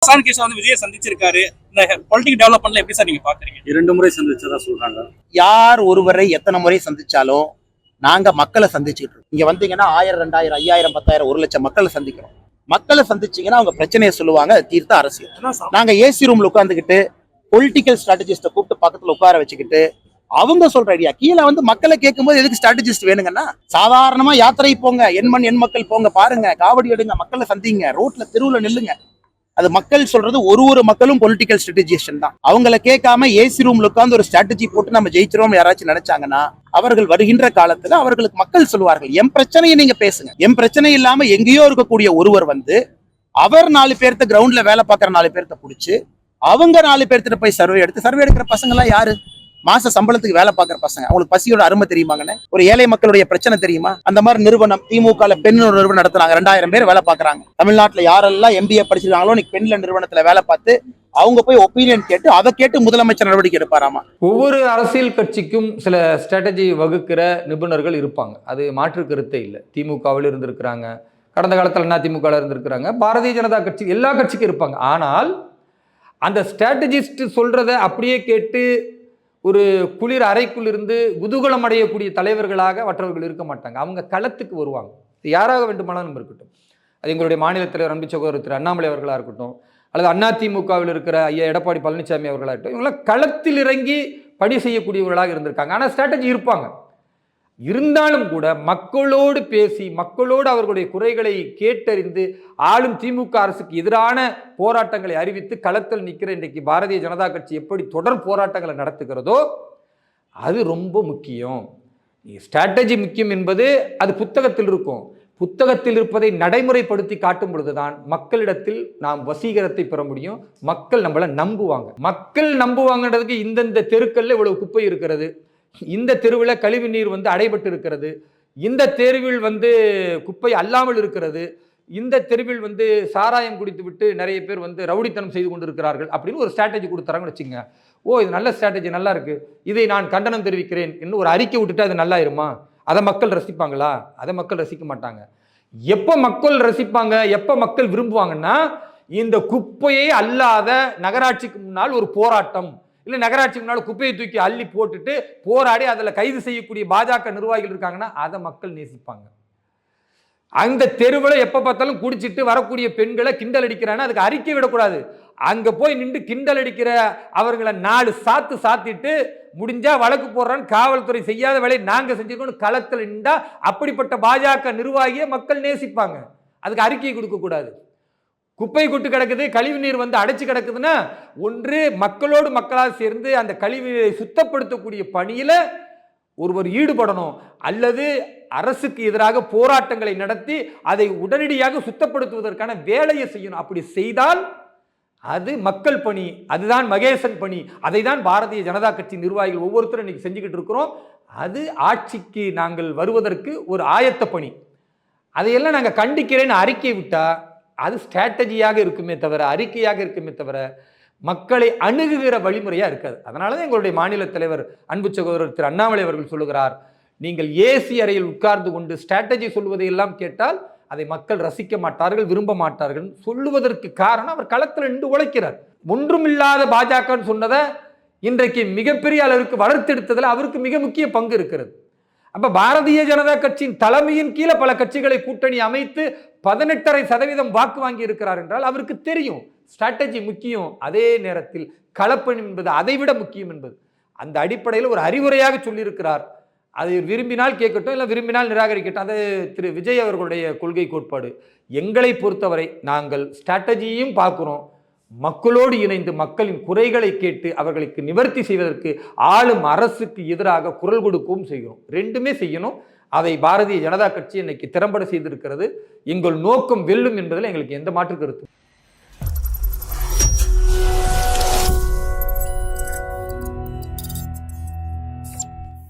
ரசாயன கேஸ் வந்து விஜய் சந்திச்சிருக்காரு. இந்த பொலிட்டிக் டெவலப்மெண்ட்ல எப்படி சார் நீங்க பாக்குறீங்க? 2 முறை சந்திச்சதா சொல்றாங்க. யார் ஒருவரை எத்தனை முறை சந்திச்சாலும் நாங்க மக்களை சந்திச்சுட்டு இருக்கோம். இங்க வந்தீங்கன்னா 1000, 2000, 5000, 10,000, 1,00,000 மக்களை சந்திக்கிறோம். மக்களை சந்திச்சீங்கன்னா அவங்க பிரச்சனையை சொல்லுவாங்க, தீர்த்த அரசியல். நாங்க ஏசி ரூம்ல உட்காந்துக்கிட்டு பொலிட்டிக்கல் ஸ்ட்ராட்டஜிஸ்ட கூப்பிட்டு பக்கத்துல உட்கார வச்சுக்கிட்டு அவங்க சொல்ற ஐடியா கீழே வந்து மக்களை கேட்கும்போது எதுக்கு ஸ்ட்ராட்டஜிஸ்ட் வேணுங்கன்னா, சாதாரணமா யாத்திரை போங்க, எண் மண் எண் மக்கள் போங்க, பாருங்க, காவடி எடுங்க, மக்களை சந்திங்க, ரோட்ல தெருவுல நில்லுங்க. அது மக்கள் சொல்றது ஒரு மக்களும் பொலிட்டிக்கல் ஸ்ட்ராட்டஜிஸ்ட் தான். அவங்கள கேட்காம ஏசி ரூம்ல உட்கார்ந்து ஒரு ஸ்ட்ராட்டஜி போட்டு நம்ம ஜெயிச்சிரோம் யாராச்சும் நினைச்சாங்கன்னா, அவர்கள் வருகின்ற காலத்துல அவர்களுக்கு மக்கள் சொல்லுவார்கள், என் பிரச்சனையை நீங்க பேசுங்க. என் பிரச்சனை இல்லாம எங்கேயோ இருக்கக்கூடிய ஒருவர் வந்து அவர் 4 பேர்த்த கிரவுண்ட்ல வேலை பார்க்குற 4 பேர்த்த பிடிச்சு அவங்க 4 பேர்த்திட்ட போய் சர்வே எடுக்கிற பசங்க எல்லாம் யாரு? மாச சம்பளத்துக்கு வேலை பார்க்குற பசங்க. அவங்களுக்கு பசியோட அருமை தெரியுமாங்கன்னு? ஒரு ஏழை மக்களுடைய பிரச்சனை தெரியுமா? அந்த மாதிரி நிறுவனம் திமுக பெண் நிறுவனம் நடத்துறாங்க, 2000 பேர் வேலை பார்க்குறாங்க. தமிழ்நாட்டில் யாரெல்லாம் MBA படிச்சிருக்காங்களோ இன்னைக்கு பெண்ல நிறுவனத்துல வேலை பார்த்து அவங்க போய் ஒப்பீனியன் கேட்டு அதை கேட்டு முதலமைச்சர் நடவடிக்கை எடுப்பாராமா. ஒவ்வொரு அரசியல் கட்சிக்கும் சில ஸ்ட்ராட்டஜி வகுக்கிற நிபுணர்கள் இருப்பாங்க, அது மாற்று கருத்தே இல்லை. திமுகவில் இருந்திருக்கிறாங்க, கடந்த காலத்தில் அதிமுகவில் இருந்திருக்கிறாங்க, பாரதிய ஜனதா கட்சி, எல்லா கட்சிக்கும் இருப்பாங்க. ஆனால் அந்த ஸ்ட்ராட்டஜிஸ்ட் சொல்றதை அப்படியே கேட்டு ஒரு குளிர் அறைக்குள் இருந்து குதூகலம் அடையக்கூடிய தலைவர்களாக மற்றவர்கள் இருக்க மாட்டாங்க. அவங்க களத்துக்கு வருவாங்க. யாராக வேண்டுமானாலும் இருக்கட்டும், அது எங்களுடைய மாநில தலைவர் அன்பு சகோதரர் திரு அண்ணாமலை அவர்களாக இருக்கட்டும், அல்லது அதிமுகவில் இருக்கிற ஐயா எடப்பாடி பழனிசாமி அவர்களாக இருக்கட்டும், இவங்களாம் களத்தில் இறங்கி பணி செய்யக்கூடியவர்களாக இருந்திருக்காங்க. ஆனால் ஸ்ட்ராட்டஜி இருப்பாங்க. இருந்தாலும் கூட மக்களோடு பேசி மக்களோடு அவர்களுடைய குறைகளை கேட்டறிந்து ஆளும் திமுக அரசுக்கு எதிரான போராட்டங்களை அறிவித்து களத்தில் நிற்கிற இன்றைக்கு பாரதிய ஜனதா கட்சி எப்படி தொடர் போராட்டங்களை நடத்துகிறதோ அது ரொம்ப முக்கியம். ஸ்ட்ராட்டஜி முக்கியம் என்பது அது புத்தகத்தில் இருக்கும். புத்தகத்தில் இருப்பதை நடைமுறைப்படுத்தி காட்டும் பொழுதுதான் மக்களிடத்தில் நாம் வசீகரத்தை பெற முடியும். மக்கள் நம்மளை நம்புவாங்க. மக்கள் நம்புவாங்கன்றதுக்கு இந்தந்த தெருக்கல்ல இவ்வளவு குப்பை இருக்கிறது, இந்த தெருவில் கழிவு நீர் வந்து அடைபட்டு இருக்கிறது, இந்த தெருவில் வந்து குப்பை அல்லாமல் இருக்கிறது, இந்த தெருவில் வந்து சாராயம் குடித்து விட்டு நிறைய பேர் வந்து ரவுடித்தனம் செய்து கொண்டிருக்கிறார்கள் அப்படின்னு ஒரு ஸ்ட்ராட்டஜி கொடுத்துறாங்கன்னு வச்சுங்க. ஓ, இது நல்ல ஸ்ட்ராட்டஜி, நல்லா இருக்கு, இதை நான் கண்டனம் தெரிவிக்கிறேன் என்று ஒரு அறிக்கை விட்டுட்டு அது நல்லா இருமா? அதை மக்கள் ரசிப்பாங்களா? அதை மக்கள் ரசிக்க மாட்டாங்க. எப்போ மக்கள் ரசிப்பாங்க, எப்போ மக்கள் விரும்புவாங்கன்னா, இந்த குப்பையை அல்லாத நகராட்சிக்கு முன்னால் ஒரு போராட்டம், இல்லை நகராட்சி முன்னால் குப்பையை தூக்கி அள்ளி போட்டுட்டு போராடி அதில் கைது செய்யக்கூடிய பாஜக நிர்வாகிகள் இருக்காங்கன்னா அதை மக்கள் நேசிப்பாங்க. அந்த தெருவில் எப்போ பார்த்தாலும் குடிச்சிட்டு வரக்கூடிய பெண்களை கிண்டல் அடிக்கிறான்னா அதுக்கு அறிக்கை விடக்கூடாது. அங்கே போய் நின்று கிண்டல் அடிக்கிற அவர்களை 4 சாத்து சாத்திட்டு முடிஞ்சா வழக்கு போடுறான்னு காவல்துறை செய்யாத வேலையை நாங்கள் செஞ்சிருக்கோம் களத்தில் நின்றா அப்படிப்பட்ட பாஜக நிர்வாகியை மக்கள் நேசிப்பாங்க. அதுக்கு அறிக்கை கொடுக்கக்கூடாது. குப்பை கொட்டு கிடக்குது, கழிவு நீர் வந்து அடைச்சு கிடக்குதுன்னா ஒன்று மக்களோடு மக்களாக சேர்ந்து அந்த கழிவு நீரை சுத்தப்படுத்தக்கூடிய பணியில் ஒருவர் ஈடுபடணும், அல்லது அரசுக்கு எதிராக போராட்டங்களை நடத்தி அதை உடனடியாக சுத்தப்படுத்துவதற்கான வேலையை செய்யணும். அப்படி செய்தால் அது மக்கள் பணி, அதுதான் மகேசன் பணி, அதை தான் பாரதிய ஜனதா கட்சி நிர்வாகிகள் ஒவ்வொருத்தரும் இன்னைக்கு செஞ்சுக்கிட்டு இருக்கிறோம். அது ஆட்சிக்கு நாங்கள் வருவதற்கு ஒரு ஆயத்த பணி. அதையெல்லாம் நாங்கள் கண்டிக்கிறேன்னு அறிக்கை விட்டா அது ஸ்ட்ராட்டஜியாக இருக்குமே தவிர, அறிக்கையாக இருக்குமே தவிர மக்களை அணுகுகிற வழிமுறையாக இருக்காது. அதனால தான் எங்களுடைய மாநில தலைவர் அன்பு சகோதரர் திரு அண்ணாமலை அவர்கள் சொல்லுகிறார், நீங்கள் ஏசி அறையில் உட்கார்ந்து கொண்டு ஸ்ட்ராட்டஜி சொல்வதை எல்லாம் கேட்டால் அதை மக்கள் ரசிக்க மாட்டார்கள், விரும்ப மாட்டார்கள். சொல்லுவதற்கு காரணம் அவர் களத்தில் நின்று உழைக்கிறார். ஒன்றுமில்லாத பாஜகன்னு சொன்னதை இன்றைக்கு மிகப்பெரிய அளவுக்கு வளர்த்தெடுத்ததில் அவருக்கு மிக முக்கிய பங்கு இருக்கிறது. அப்ப பாரதிய ஜனதா கட்சியின் தலைமையின் கீழே பல கட்சிகளை கூட்டணி அமைத்து 18.5% வாக்கு வாங்கி இருக்கிறார் என்றால் அவருக்கு தெரியும் ஸ்ட்ராட்டஜி முக்கியம், அதே நேரத்தில் களப்பணி என்பது அதைவிட முக்கியம் என்பது. அந்த அடிப்படையில் ஒரு அறிவுரையாக சொல்லியிருக்கிறார். அதை விரும்பினால் கேட்கட்டும், இல்லை விரும்பினால் நிராகரிக்கட்டும், அது திரு விஜய் அவர்களுடைய கொள்கை கோட்பாடு. எங்களை பொறுத்தவரை நாங்கள் ஸ்ட்ராட்டஜியையும் பார்க்கிறோம், மக்களோடு இணைந்து மக்களின் குறைகளை கேட்டு அவர்களுக்கு நிவர்த்தி செய்வதற்கு ஆளும் அரசுக்கு எதிராக குரல் கொடுக்கவும் செய்கிறோம். ரெண்டுமே செய்யணும். அதை பாரதிய ஜனதா கட்சி இன்னைக்கு திறம்பட செய்திருக்கிறது. எங்கள் நோக்கம் வெல்லும் என்பதில் எங்களுக்கு எந்த மாற்று கருத்து